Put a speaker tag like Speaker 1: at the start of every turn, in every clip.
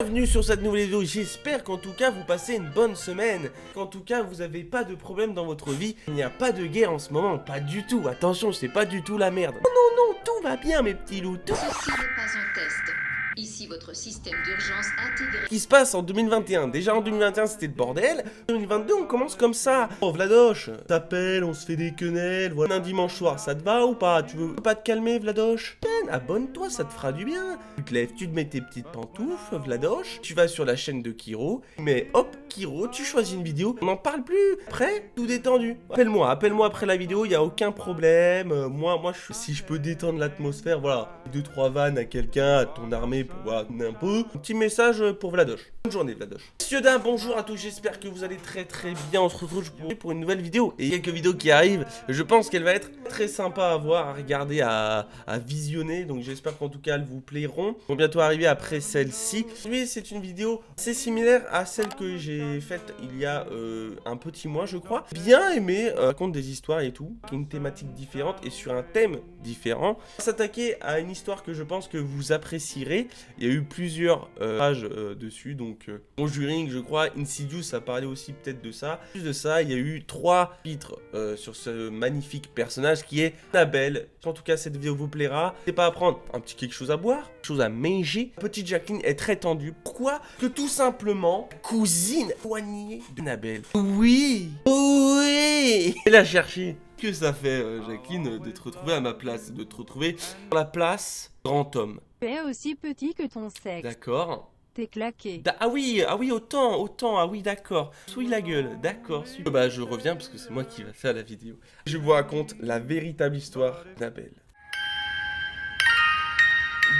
Speaker 1: Bienvenue sur cette nouvelle vidéo, j'espère qu'en tout cas vous passez une bonne semaine, qu'en tout cas vous n'avez pas de problème dans votre vie, il n'y a pas de guerre en ce moment, pas du tout, attention c'est pas du tout la merde. Non non non, tout va bien mes petits loups, tout
Speaker 2: Ceci n'est pas un test. Ici votre système d'urgence intégré.
Speaker 1: qui se passe en 2021, déjà en 2021 c'était le bordel, en 2022 on commence comme ça. Oh Vladoche, t'appelles, on se fait des quenelles, voilà un dimanche soir, ça te va ou pas? Tu veux pas te calmer Vladoche? Abonne-toi, ça te fera du bien. Tu te lèves, tu te mets tes petites pantoufles, Vladoche, tu vas sur la chaîne de Kiro, mais hop, Kiro, tu choisis une vidéo, on n'en parle plus. Après, tout détendu. Appelle-moi après la vidéo, il y a aucun problème. Si je peux détendre l'atmosphère, voilà, 2-3 vannes à quelqu'un, à ton armée pour voir un peu. Un petit message pour Vladoche. Bonne journée Vladoche. Messieurs dames, bonjour à tous, j'espère que vous allez très bien. On se retrouve pour une nouvelle vidéo. Et quelques vidéos qui arrivent, je pense qu'elle va être très sympa à voir, à regarder, à visionner. Donc j'espère qu'en tout cas elles vous plairont. Ils vont bientôt arriver après celle-ci. Oui, c'est une vidéo assez similaire à celle que j'ai faite il y a un petit mois je crois. Bien aimé, raconte des histoires et tout, qui est une thématique différente et sur un thème différent. On va s'attaquer à une histoire que je pense que vous apprécierez. Il y a eu plusieurs pages dessus, donc Conjuring je crois, Insidious ça parlait aussi peut-être de ça. En plus de ça, il y a eu 3 titres sur ce magnifique personnage qui est Annabelle. En tout cas cette vidéo vous plaira. C'est pas à prendre un petit quelque chose à boire, quelque chose à manger. Petite Jacqueline est très tendue. Pourquoi? Que tout simplement, cousine éloignée d'Annabelle. Oui, oui. Elle a cherché. Que ça fait, Jacqueline, de te retrouver à ma place, de te retrouver sur la place grand homme.
Speaker 3: Tu es aussi petit que ton sexe.
Speaker 1: D'accord.
Speaker 3: T'es claqué.
Speaker 1: Ah oui, autant, ah oui, d'accord. Souille la gueule, d'accord. Bah, je reviens parce que c'est moi qui va faire la vidéo. Je vous raconte la véritable histoire d'Annabelle.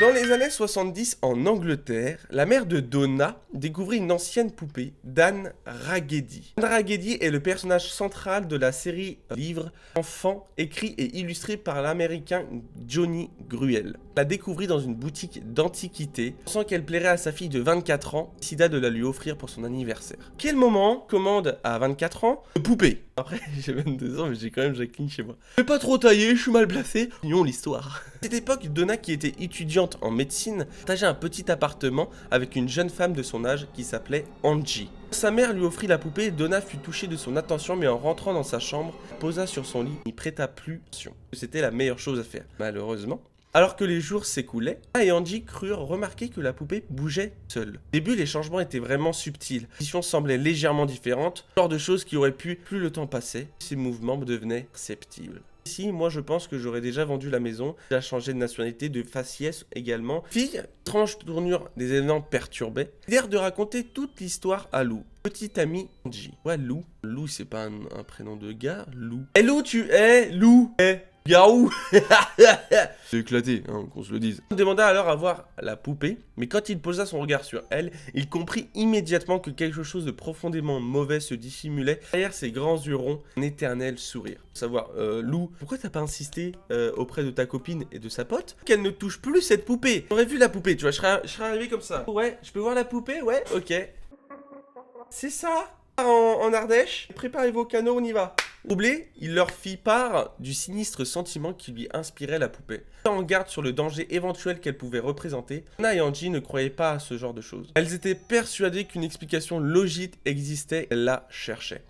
Speaker 1: Dans les années 70, en Angleterre, la mère de Donna découvrit une ancienne poupée d'Anne Raggedy. Anne Raggedy est le personnage central de la série livre enfant écrit et illustré par l'américain Johnny Gruelle. Elle la découvrit dans une boutique d'antiquités, pensant qu'elle plairait à sa fille de 24 ans, décida de la lui offrir pour son anniversaire. Quel moment commande à 24 ans de poupée? Après, j'ai 22 ans, mais j'ai quand même Jacqueline chez moi. Je vais pas trop tailler, je suis mal placé. Continuons l'histoire. À cette époque, Donna, qui était étudiante en médecine, partageait un petit appartement avec une jeune femme de son âge qui s'appelait Angie. Sa mère lui offrit la poupée et Donna fut touchée de son attention, mais en rentrant dans sa chambre, posa sur son lit et n'y prêta plus attention. C'était la meilleure chose à faire. Malheureusement, alors que les jours s'écoulaient, Donna et Angie crurent remarquer que la poupée bougeait seule. Au début, les changements étaient vraiment subtils. Les positions semblaient légèrement différentes, genre de choses qui auraient pu, plus le temps passait, ces mouvements devenaient perceptibles. Ici, moi je pense que j'aurais déjà vendu la maison, déjà changé de nationalité, de faciès également. Fille, étrange tournure des événements perturbés, l'air de raconter toute l'histoire à Lou, petite amie Angie. Ouais, Lou. Lou, c'est pas un prénom de gars, Lou. Eh Lou, tu es Lou. Garou. C'est éclaté, hein, qu'on se le dise. Il demanda alors à voir la poupée, mais quand il posa son regard sur elle, il comprit immédiatement que quelque chose de profondément mauvais se dissimulait derrière ses grands yeux ronds, un éternel sourire. Faut savoir, Lou, pourquoi t'as pas insisté auprès de ta copine et de sa pote qu'elle ne touche plus cette poupée? J'aurais vu la poupée, tu vois, je serais arrivé comme ça. Ouais, je peux voir la poupée? Ouais, ok. C'est ça. En Ardèche, préparez vos canaux, on y va. Troublé, il leur fit part du sinistre sentiment qui lui inspirait la poupée. En garde sur le danger éventuel qu'elle pouvait représenter, Donna et Angie ne croyaient pas à ce genre de choses. Elles étaient persuadées qu'une explication logique existait, elles la cherchaient.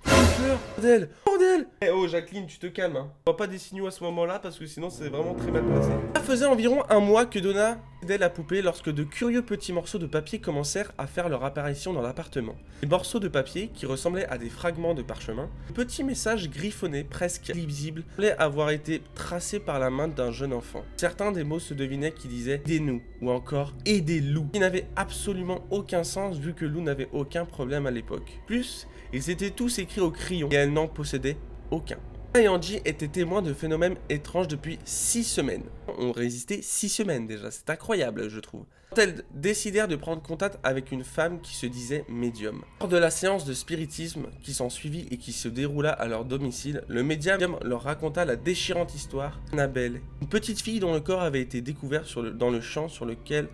Speaker 1: Bordel, bordel. Eh oh Jacqueline, tu te calmes, hein. On voit pas des signaux à ce moment-là parce que sinon c'est vraiment très mal placé. Ça faisait environ un mois que Donna aidait la poupée lorsque de curieux petits morceaux de papier commencèrent à faire leur apparition dans l'appartement. Des morceaux de papier qui ressemblaient à des fragments de parchemin, de petits messages griffonnés, presque illisibles, semblaient avoir été tracés par la main d'un jeune enfant. Certains des mots se devinaient qui disaient « aidez-nous » ou encore « aidez-Lou », qui n'avait absolument aucun sens vu que Lou n'avait aucun problème à l'époque. Plus, ils étaient tous écrits au crayon et elle n'en possédait aucun. Donna et Angie étaient témoins de phénomènes étranges depuis 6 semaines. On résisté 6 semaines déjà, c'est incroyable je trouve. Quand elles décidèrent de prendre contact avec une femme qui se disait médium. Lors de la séance de spiritisme qui s'en suivit et qui se déroula à leur domicile, le médium leur raconta la déchirante histoire d'Annabelle, une petite fille dont le corps avait été découvert dans le champ sur lequel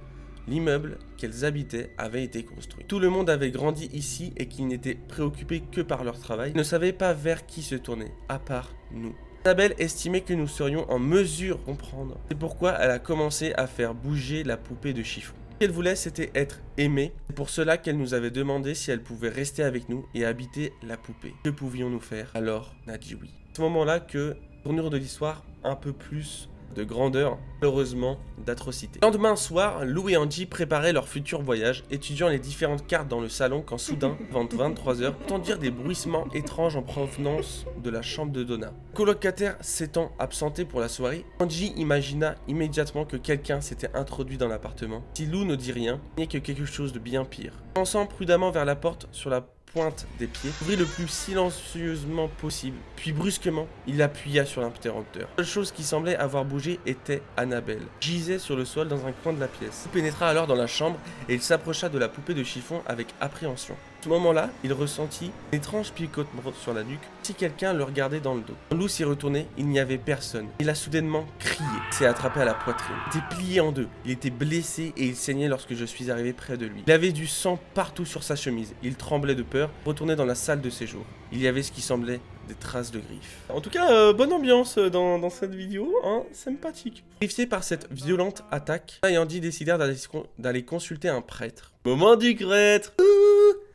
Speaker 1: l'immeuble qu'elles habitaient avait été construit. Tout le monde avait grandi ici et qu'ils n'étaient préoccupés que par leur travail, ils ne savaient pas vers qui se tourner, à part nous. Annabelle estimait que nous serions en mesure de comprendre. C'est pourquoi elle a commencé à faire bouger la poupée de chiffon. qu'elle voulait, c'était être aimée. C'est pour cela qu'elle nous avait demandé si elle pouvait rester avec nous et habiter la poupée. Que pouvions-nous faire? Alors, on a dit oui. C'est à ce moment-là que, tournure de l'histoire, un peu plus de grandeur, malheureusement d'atrocité. Le lendemain soir, Lou et Angie préparaient leur futur voyage, étudiant les différentes cartes dans le salon quand soudain, avant 23h, entendirent des bruissements étranges en provenance de la chambre de Donna. Le colocataire s'étant absenté pour la soirée, Angie imagina immédiatement que quelqu'un s'était introduit dans l'appartement. Si Lou ne dit rien, il n'y a que quelque chose de bien pire. Avançant prudemment vers la porte sur la pointe des pieds, ouvrit le plus silencieusement possible, puis brusquement, il appuya sur l'interrupteur. La seule chose qui semblait avoir bougé était Annabelle. Gisait sur le sol dans un coin de la pièce. Il pénétra alors dans la chambre et il s'approcha de la poupée de chiffon avec appréhension. À ce moment-là, il ressentit un étrange picotement sur la nuque, si quelqu'un le regardait dans le dos. Quand Lou s'y retournait, il n'y avait personne. Il a soudainement crié, s'est attrapé à la poitrine. Il était plié en deux, il était blessé et il saignait lorsque je suis arrivé près de lui. Il avait du sang partout sur sa chemise. Il tremblait de peur, retournait dans la salle de séjour. Il y avait ce qui semblait des traces de griffes. En tout cas, bonne ambiance dans cette vidéo, hein, sympathique. Terrifiés par cette violente attaque, Donna et Andy décidèrent d'aller consulter un prêtre. Moment du prêtre.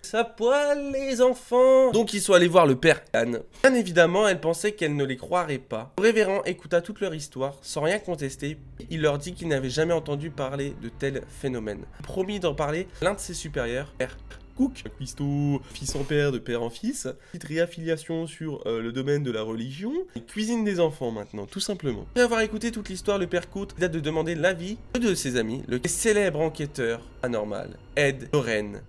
Speaker 1: Ça poil les enfants. Donc ils sont allés voir le père Anne. Bien évidemment, elle pensait qu'elle ne les croirait pas. Le révérend écouta toute leur histoire sans rien contester. Il leur dit qu'il n'avait jamais entendu parler de tel phénomène. Il promit d'en parler à l'un de ses supérieurs, Père Cook, cuistot, fils en père, de père en fils. Petite réaffiliation sur le domaine de la religion. Il cuisine des enfants maintenant, tout simplement. Après avoir écouté toute l'histoire, le père Cook a de demander l'avis de ses amis, le célèbre enquêteur anormal, Ed Loren.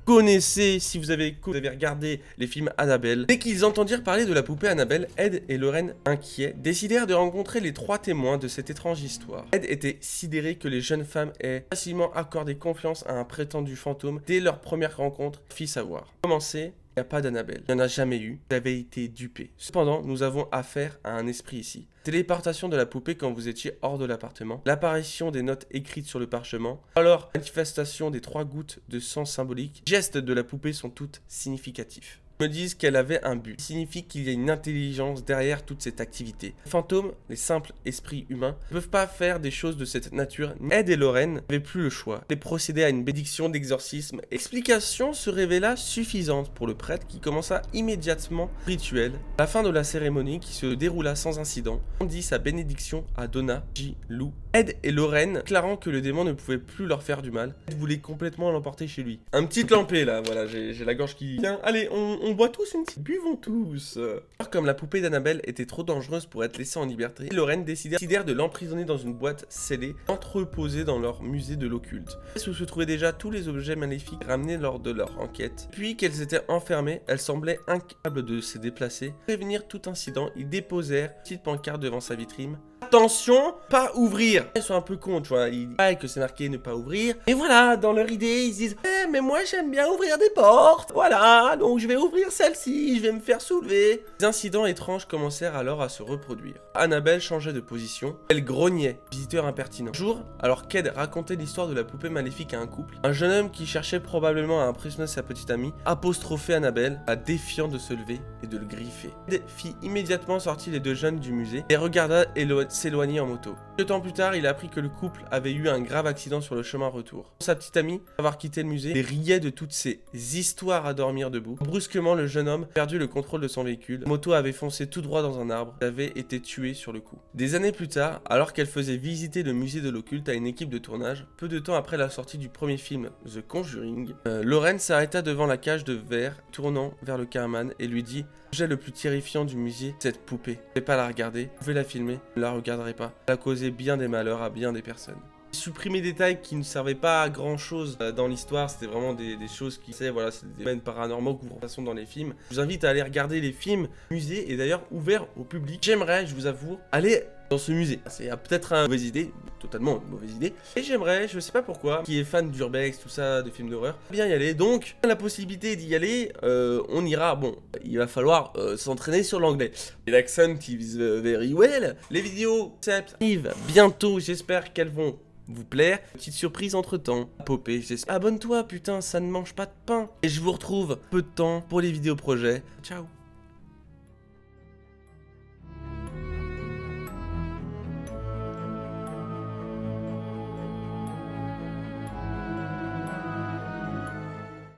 Speaker 1: Connaissez, si vous avez regardé les films Annabelle. Dès qu'ils entendirent parler de la poupée Annabelle, Ed et Lorraine, inquiets, décidèrent de rencontrer les 3 témoins de cette étrange histoire. Ed était sidéré que les jeunes femmes aient facilement accordé confiance à un prétendu fantôme dès leur première rencontre, fit savoir. Commencez. Il n'y a pas d'Annabelle, il n'y en a jamais eu, vous avez été dupé. Cependant, nous avons affaire à un esprit ici. Téléportation de la poupée quand vous étiez hors de l'appartement, l'apparition des notes écrites sur le parchemin, alors manifestation des 3 gouttes de sang symbolique, gestes de la poupée sont toutes significatifs. Me disent qu'elle avait un but. Ça signifie qu'il y a une intelligence derrière toute cette activité. Les fantômes, les simples esprits humains, ne peuvent pas faire des choses de cette nature. Ed et Lorraine n'avaient plus le choix. Ils procédaient à une bénédiction d'exorcisme. L'explication se révéla suffisante pour le prêtre qui commença immédiatement le rituel. À la fin de la cérémonie qui se déroula sans incident, on dit sa bénédiction à Donna, J, Lou, Ed et Lorraine, déclarant que le démon ne pouvait plus leur faire du mal. Ed voulait complètement l'emporter chez lui. Un petit lampé là, voilà, j'ai la gorge qui... Tiens, allez, on boit tous une petite... Buvons tous. Alors, comme la poupée d'Annabelle était trop dangereuse pour être laissée en liberté, Lorraine décidèrent de l'emprisonner dans une boîte scellée, entreposée dans leur musée de l'occulte. Où se trouvaient déjà tous les objets maléfiques ramenés lors de leur enquête. Puis qu'elles étaient enfermées, elles semblaient incapables de se déplacer. Pour prévenir tout incident, ils déposèrent une petite pancarte devant sa vitrine. Attention, pas ouvrir. Ils sont un peu cons, tu vois. Ils disent que c'est marqué ne pas ouvrir. Et voilà, dans leur idée, ils disent mais moi j'aime bien ouvrir des portes. Voilà, donc je vais ouvrir celle-ci, je vais me faire soulever. Des incidents étranges commencèrent alors à se reproduire. Annabelle changeait de position. Elle grognait, visiteur impertinent. Un jour, alors qu'Ed racontait l'histoire de la poupée maléfique à un couple, un jeune homme qui cherchait probablement à impressionner sa petite amie apostrophait Annabelle, la défiant de se lever et de le griffer. Ed fit immédiatement sortir les 2 jeunes du musée et regarda s'éloigner en moto. Peu de temps plus tard, il apprit que le couple avait eu un grave accident sur le chemin retour. Sa petite amie, avoir quitté le musée, riait de toutes ces histoires à dormir debout. Brusquement, le jeune homme perdu le contrôle de son véhicule. La moto avait foncé tout droit dans un arbre et avait été tué sur le coup. Des années plus tard, alors qu'elle faisait visiter le musée de l'occulte à une équipe de tournage, peu de temps après la sortie du premier film The Conjuring, Lorraine s'arrêta devant la cage de verre, tournant vers le cameraman et lui dit: l'objet le plus terrifiant du musée, cette poupée. Ne pouvez pas la regarder, vous pouvez la filmer, ne la regarderez pas. Elle a causé bien des malheurs à bien des personnes. Supprimer des détails qui ne servaient pas à grand chose dans l'histoire, c'était vraiment des choses qui, voilà, c'est des domaines paranormaux que vous repassez dans les films. Je vous invite à aller regarder les films musée et d'ailleurs ouvert au public. J'aimerais, je vous avoue, aller dans ce musée. C'est peut-être une mauvaise idée, totalement une mauvaise idée. Et j'aimerais, je sais pas pourquoi, qui est fan d'urbex, tout ça, de films d'horreur, bien y aller. Donc, la possibilité d'y aller, on ira. Bon, il va falloir s'entraîner sur l'anglais. Et l'accent is very well. Les vidéos arrivent bientôt, j'espère qu'elles vont vous plaire. Petite surprise entre temps. Popé, abonne-toi, putain, ça ne mange pas de pain. Et je vous retrouve peu de temps pour les vidéos projets. Ciao.